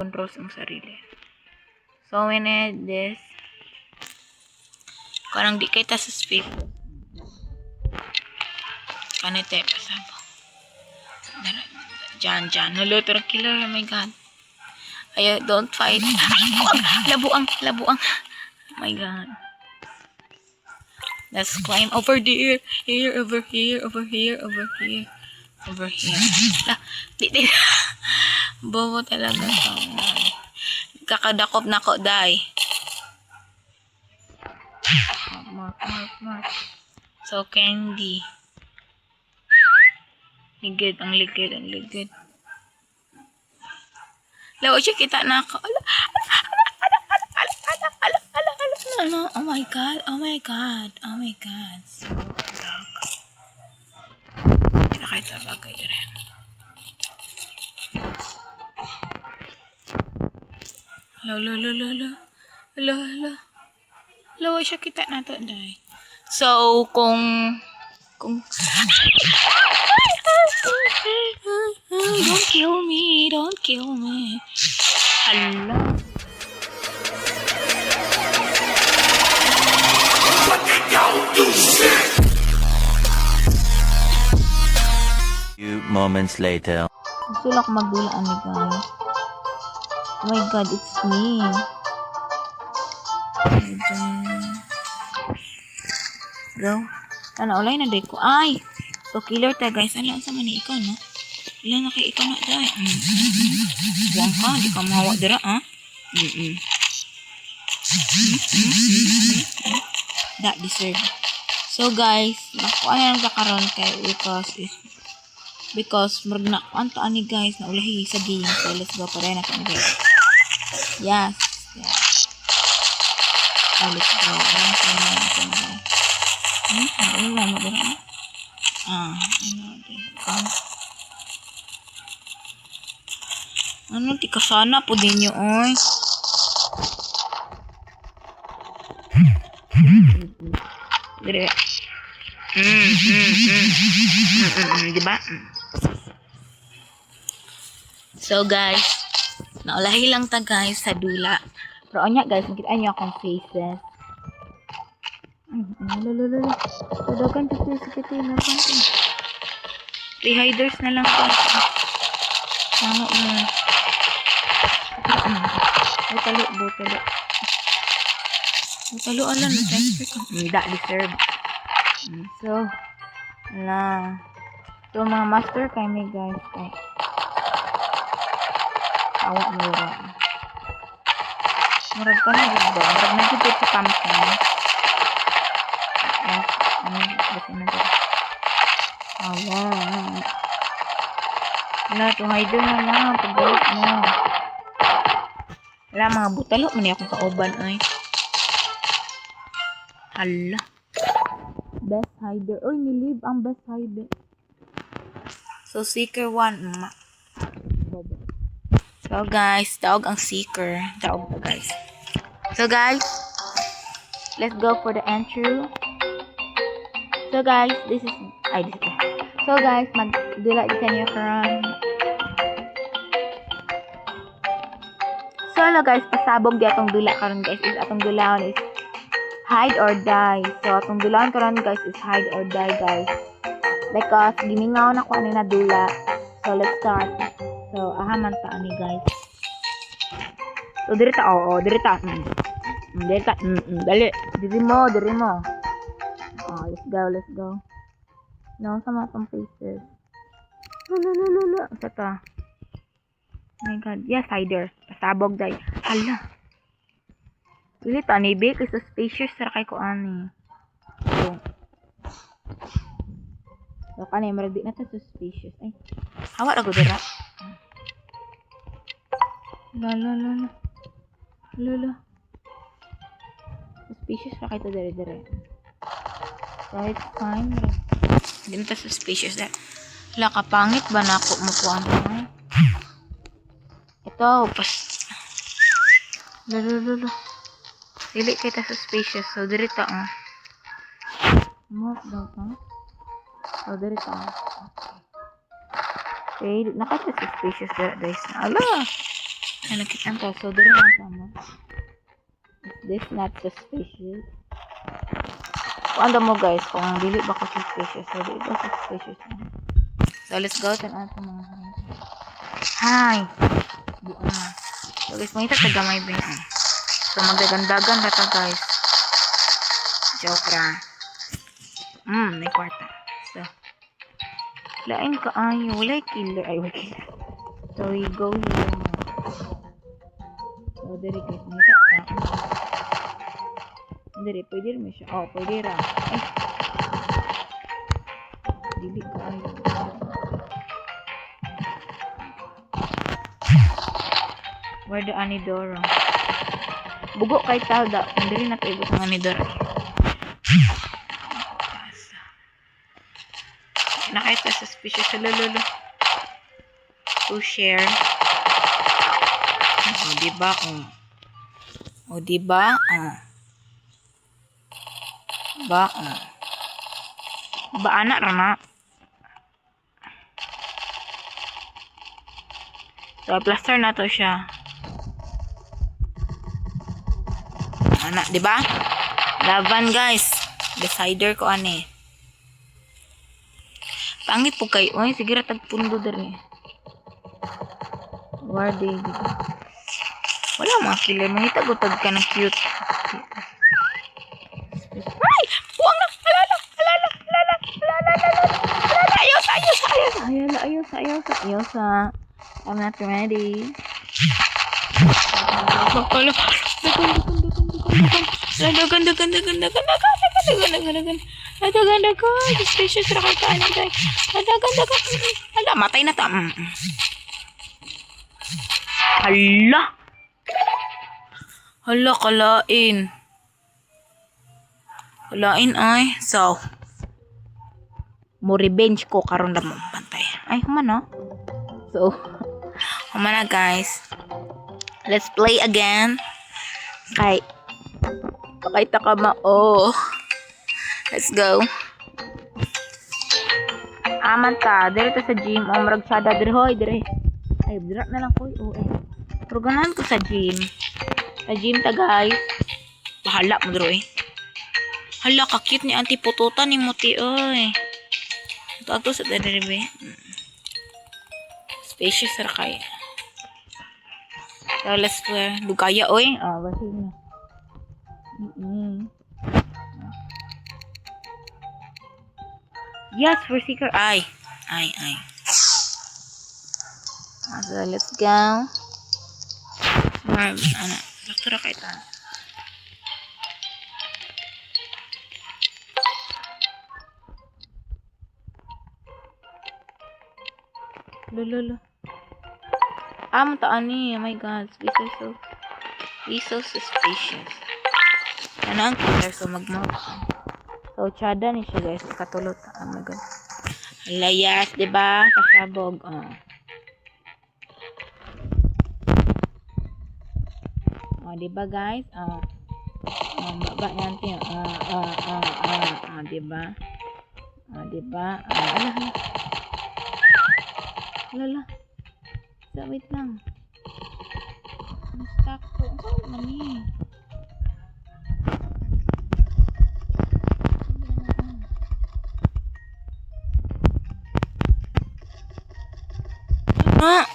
control sa mong sarili. So, we need this. Karang di kay ta sa speed. Kanite, pasabo. Diyan. Hello, turang killer. Oh my God. Ay, don't fight. Labuang. Oh my God. Let's climb over there. Over here. La, di. Bobo talaga to. Kakadakop na ko, day. Mark. So, candy. Ligid. Lawa siya kita na ako. Ala. Oh my God. So, kahit sa bagay rin. Hala. Lawa siya kita na to, day. So, kung don't kill me. Hala. Few moments later. Gusto lang magdulaan ni guys. Oh my God, it's me. Go. Ulay na day ko. Ay! So, killer ta guys. Ano sa man ikaw, no? Ilan na kay ikaw na day. Buwang ka. Di ka mahawa dira, ha? That deserve. So, guys. Ako ay nagkakaroon kay because murag na anto ani guys na ulahi sa game. So, let's go pa rin natin guys. Yes. Oh, let's go. Ano, tika sana po din nyo, oy. Dire. Diba? So, guys, naulahi lang ta, guys, sa dula. Pero, anya, guys, makita nyo akong faces. Padagan dito sa kita na pantin. 3 hiders na lang pa. Tama mo. Butalo. Butalo alam na transfer ko. Hindi deserve. So, ala. So, mga master kay me guys. Kay awak mo ba? Murag ka na dito. Murag na dito sa camping. Wala, tuhider na lang. Pagbalit mo. Wala, mga butalo. Mani akong kauban, ay. Hala. Best hider. Uy, nilib ang best hider. So, seeker 1. So, guys, daog ang seeker. Daog pa, guys. So, guys, let's go for the entry. So, guys, this is. So, guys, magdula di kanyo karon. So, hello, guys, pasabog di atong dula karon, guys. Atong dulaon is hide or die. So, atong dulaon karon, guys, is hide or die, guys. Because, gimingaw na ko ano na dula. So, let's start. So, ahaman ta ani, guys. So, dirita. Dirita. Dali. Diri mo. Oh, let's go. No, sama pang faces. Lula. Sata. Oh my God. Yes, hider. Pasabog, day. Hala. Dili ta ni big is suspicious sa kay ko ani. So kanay maradi na ta suspicious. Ay. Hawa ra go dira. Lula. Suspicious ra kay to dire. So it's fine. Hindi ta suspicious na. Wala ka pangit ba na ako mo po ito pas. Lula. Dili kay ta suspicious. So dirita mo daw ta. So dirita. Okay, nakata suspicious guys. Ala. Ay, nakita ko. So, dito na sa mo. Is this not suspicious? Kung ano mo guys, kung dili ba ko suspicious, so dili ba suspicious mo. So, let's go. Tan ato mga hi. Buo na. So, guys, makita tagamay ba yun. So, magdagandagan na to guys. Joke ra. May kwarta. So, lain ka ayo. Wala killer. Ay, wala killer. So, we go here. So, dali guys. Makita ka. Dali, pwede rin siya. Oh, pwede ra. Ay. Dili ka ayo. Where the anidoro? Bugo kay tao da. Hindi rin natin ibot ang anidoro. Nakita suspicious sa lolo. To share. O, diba? O, diba? Ba? Ba, anak rana? So, plaster na to siya. Anak, diba? Laban, guys. Decider ko, ane. Pangit po kayo. Uy, sige ra tagpundo dari. Where they dito? Wala mga killer. Mahitag-utag ka ng cute. Ay! Buwang na! Alala! Ayos! I'm not ready. Bakalo. Dagan. Suspicious ra kay kaani guys. Dagan. Hala, matay na ta. Hala, kalain. Kalain ay. So, mo revenge ko karon na mong pantay. Ay, humana. So, humana guys. Let's play again. Kay pakita ka mao. Let's go. Amanta, dito sa gym. Marag sada dire. Ay, dira na lang ko. Pero ganahan ko sa gym. Sa gym ta guys. Bahala mo diro eh. Hala, kakit ni Auntie Pututan ni Muti oy. Ito sa dire be. Spacious ra kay. So, let's play. Lugaya oy. Basin na. Yes, for seeker. Ay. So, let's go. Doktor kay ta. Lolo. Ani. Oh my God. He's so suspicious. Ano ang killer? So, mag-mouth. So, tsada ni siya guys. Katulot. Oh my God. Layas, diba? Kasabog. Diba guys? Baba natin. Diba? Diba? Lala. So, wait lang. Stuck ko. Ano mami?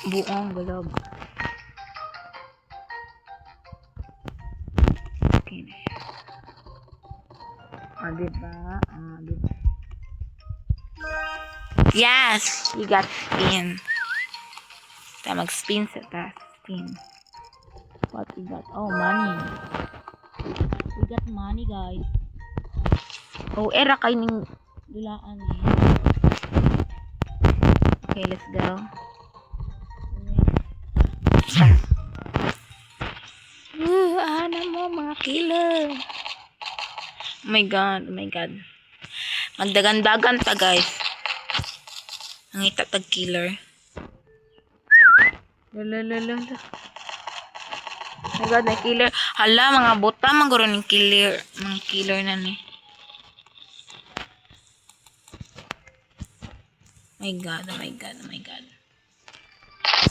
Buong galog. Okay na siya. Diba? Yes! You got spin. Mag-spin sa taas. Spin. What we got? Oh, money. We got money, guys. Oh, era kayo ning dulaan eh. Okay, let's go. Ano mo mga killer? Oh my god. Magdagan-dagan ta guys. Ang itatag killer. Lala. Oh my god, na killer. Hala, mga buta maguro ng killer. Mga killer na ni. Oh my god.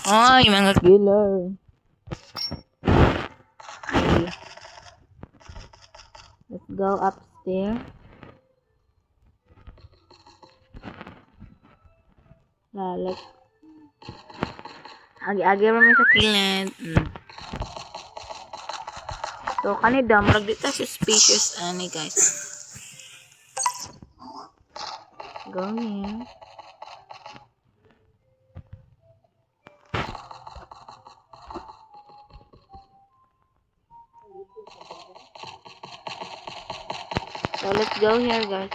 Ay, mga killer. Okay. Let's go upstairs. Let's agi-agi ra mi sa kilid. So kanida murag dito suspicious ani guys. Go here. So let's go here guys.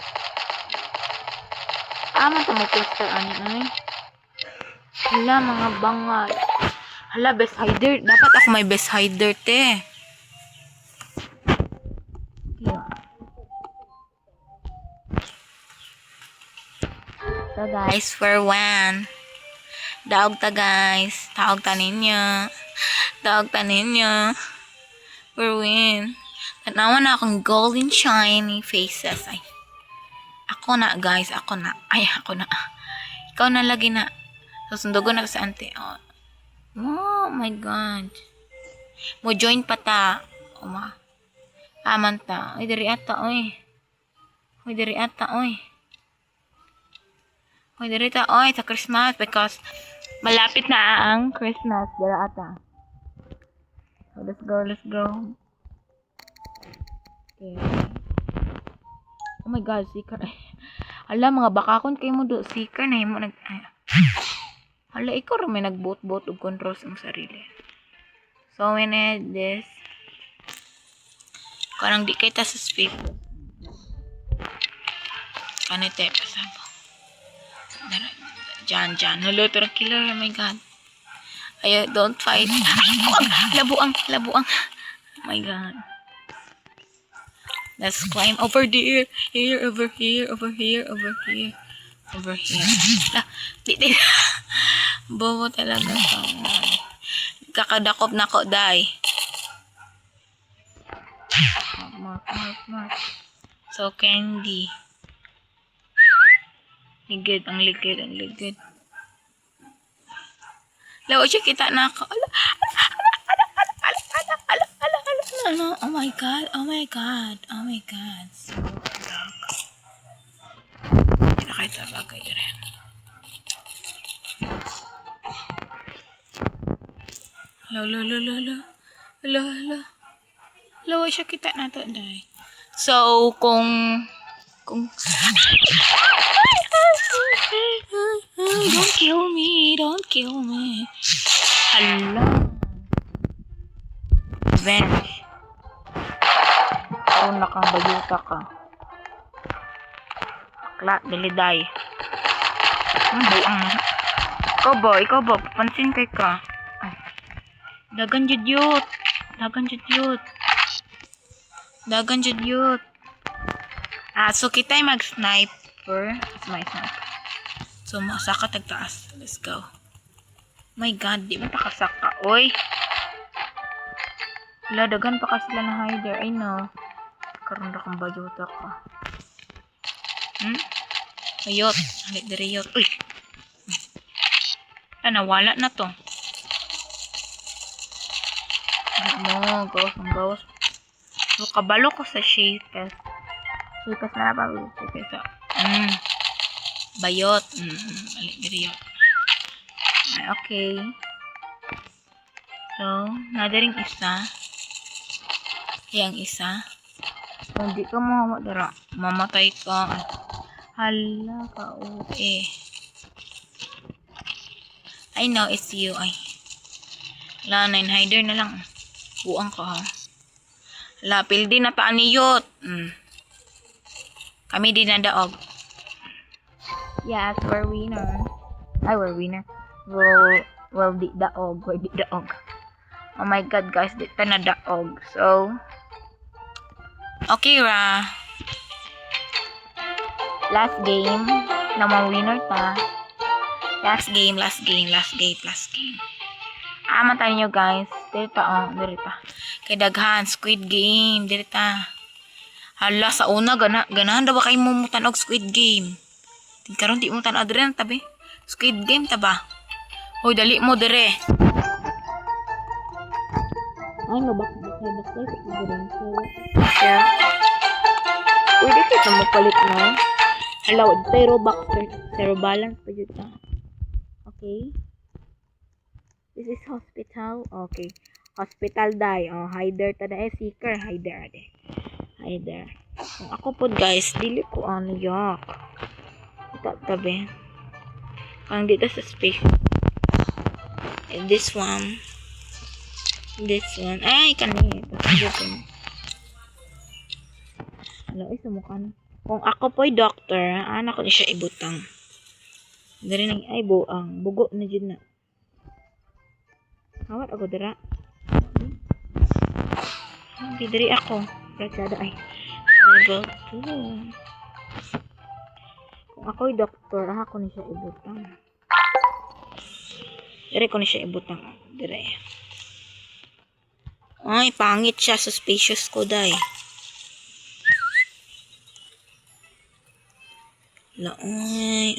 Man ta may cluster ani ay. Hala mga bangal. Hala best hider. Dapat ako may best hider te. Yeah. So guys, for one. Daog ta guys. Taog ta ninyo. Daog ta ninyo. For win. Tanawa na akong golden shiny faces. Ay. Ako na guys. Ako na. Ay, ako na. Ikaw na lagi na. Susundugo na sa ante. Oh my god. Mo join pa ta. Aman ta. Uy, diri ata, oy. Uy, diri ata, oy. Uy, diri ta, oy, sa Christmas because malapit na ang Christmas. Diri ata. So, let's go, let's go. Okay. Oh my god, seeker. Hala, mga bakakon kayo mo do. Seeker na mo nag... Hala, ikaw rin may nagbot-bot o control sa sarili. So, we need this. Karang di kita sa speed. Kanite, pasabo. Jan. Naluto ng killer. Oh my god. Ay, don't fight. Labuang. Oh my god. Let's climb over there. Over here. Di. Bobo talaga to. Kakadakop na ko, day. Mark. So, candy. Ligid. Lawa siya kita na ako. Ala. Oh my god. So, hindi na kayo tabagay rin. Hala. Lawa siya kita na to, day. So, kung Don't kill me. Hala. Revenge. Oh, nakabayuta ka. Akla, diliday. Buang. Ikaw ba? Papansin kay ka. Ay. Dagan jud yut. So kita mag-sniper. My sniper. So, masaka tagtaas. Let's go. My god, di mo pakasaka. Oy. Wala, dagan pa ka sila na hider. I know. Karoon na kang bayota ka. Ayot. Halit diri yot. Uy. Nawala na to. No, gawas. So, kabalo ko sa shapes. Shapes na pa. Bayot. Halit diri yot. Okay. So, nadaring isa. Yang isa. Kung di ka mamatara, mamatay ka. Hala ka, okay. I know it's you, ay. Hala, 9 hider na lang. Buang ka, ha. Hala, pildi na taan niyot. Kami din na daog. Yes, we're winner. Ay, we're winner. Well, di daog. We're di daog. Oh my god, guys, di ta na daog. So, okay ra. Last game. Namang winner ta. Last game. Tayo nyo, guys. Dirita. Kay daghan, Squid Game. Dirita. Hala, sa una, ganahan daw ba kayo mumutan og Squid Game? Tingkaroon, di mo tan adren, tabi. Squid Game, taba. Hoy, dali mo, dire. Ay, no, bakit guys? Ito rin. So, yeah. Pwede kita magpalit, no? Hello, zero box, zero balance pa dito. Okay. This is hospital. Okay. Hospital die. Oh, hider ta na. Seeker. Hider. Hider. Kung ako po guys, dili ko ano yak. Ito tabi. Kang dito sa space. And this one. This one. Ay, kanina. Ito. Hello, sumukan. Kung ako po'y doctor, anak ko ni siya ibutang. Dari nang ay buang. Bugo na dyan na. Hawat ako dira. Hindi dari ako. Pratsada ay. Level 2. Kung ako'y doktor, ako ni siya ibutang. Dari ko ni siya ibutang. Dari. Ay, pangit siya. Suspicious ko, day. Alaoy.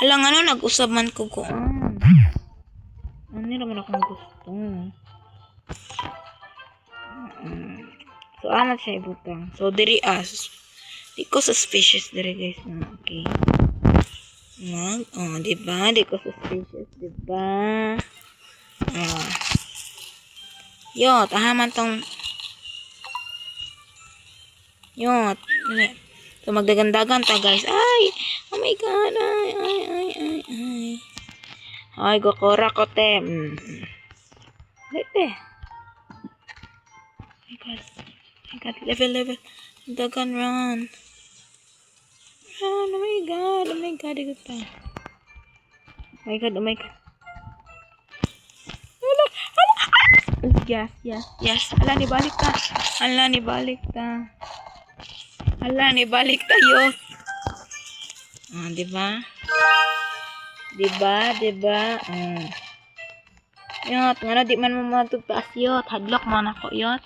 Alang ano, nag-usab man ko ko. Ano naman akong gusto. So, ano siya ibutang. So, diri di ko suspicious diri guys. Okay. Diba? Di ko suspicious, diba? Yot, ahaman tong yot. So, magdagandagan ta guys. Ay! Oh my god. Ay. Ay, gokora ko te. Lete. My god. Level. Dagan run. Run. Oh my god. Igot pa. Oh my god. Yes. Ala, nibalik ta, yot. Diba? Yot, nga di man mo matugtaas, yot. Hadlock man ako, yot.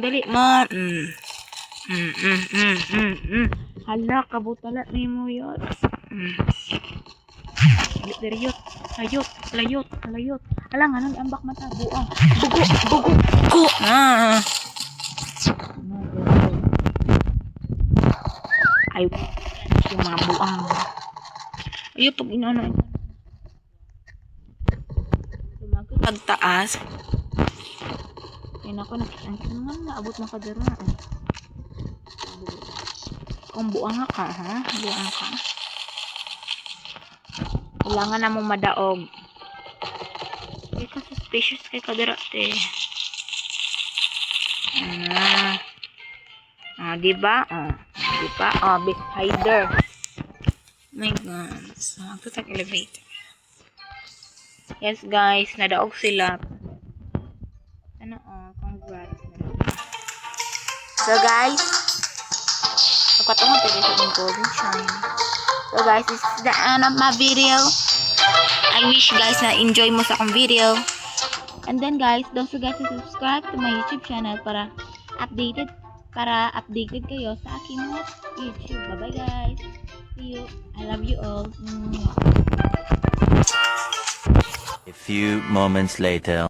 Dali mo. Hala, kabutala ni mo, yot. Dali, yot. Layot. Alang, anong ambak mata, buang. Bugo. Ay, yung mga buang. Ayaw, pag inaano. Pagtaas. Kaya na ako, naabot na kadara. Kung buang ka, ha? Buang ka. Kailangan na mong madaog. Kaya ka suspicious kay kadara, te. Diba? Big hider. My god. So, magtutak elevator. Yes, guys. Nadaog sila. Congrats. So, guys. Magkatungod tayo sa yung golden shine. So, guys, this is the end of my video. I wish, guys, na enjoy mo sa akong video. And then, guys, don't forget to subscribe to my YouTube channel para updated kayo sa aking YouTube. Bye-bye, guys. See you. I love you all. A few moments later.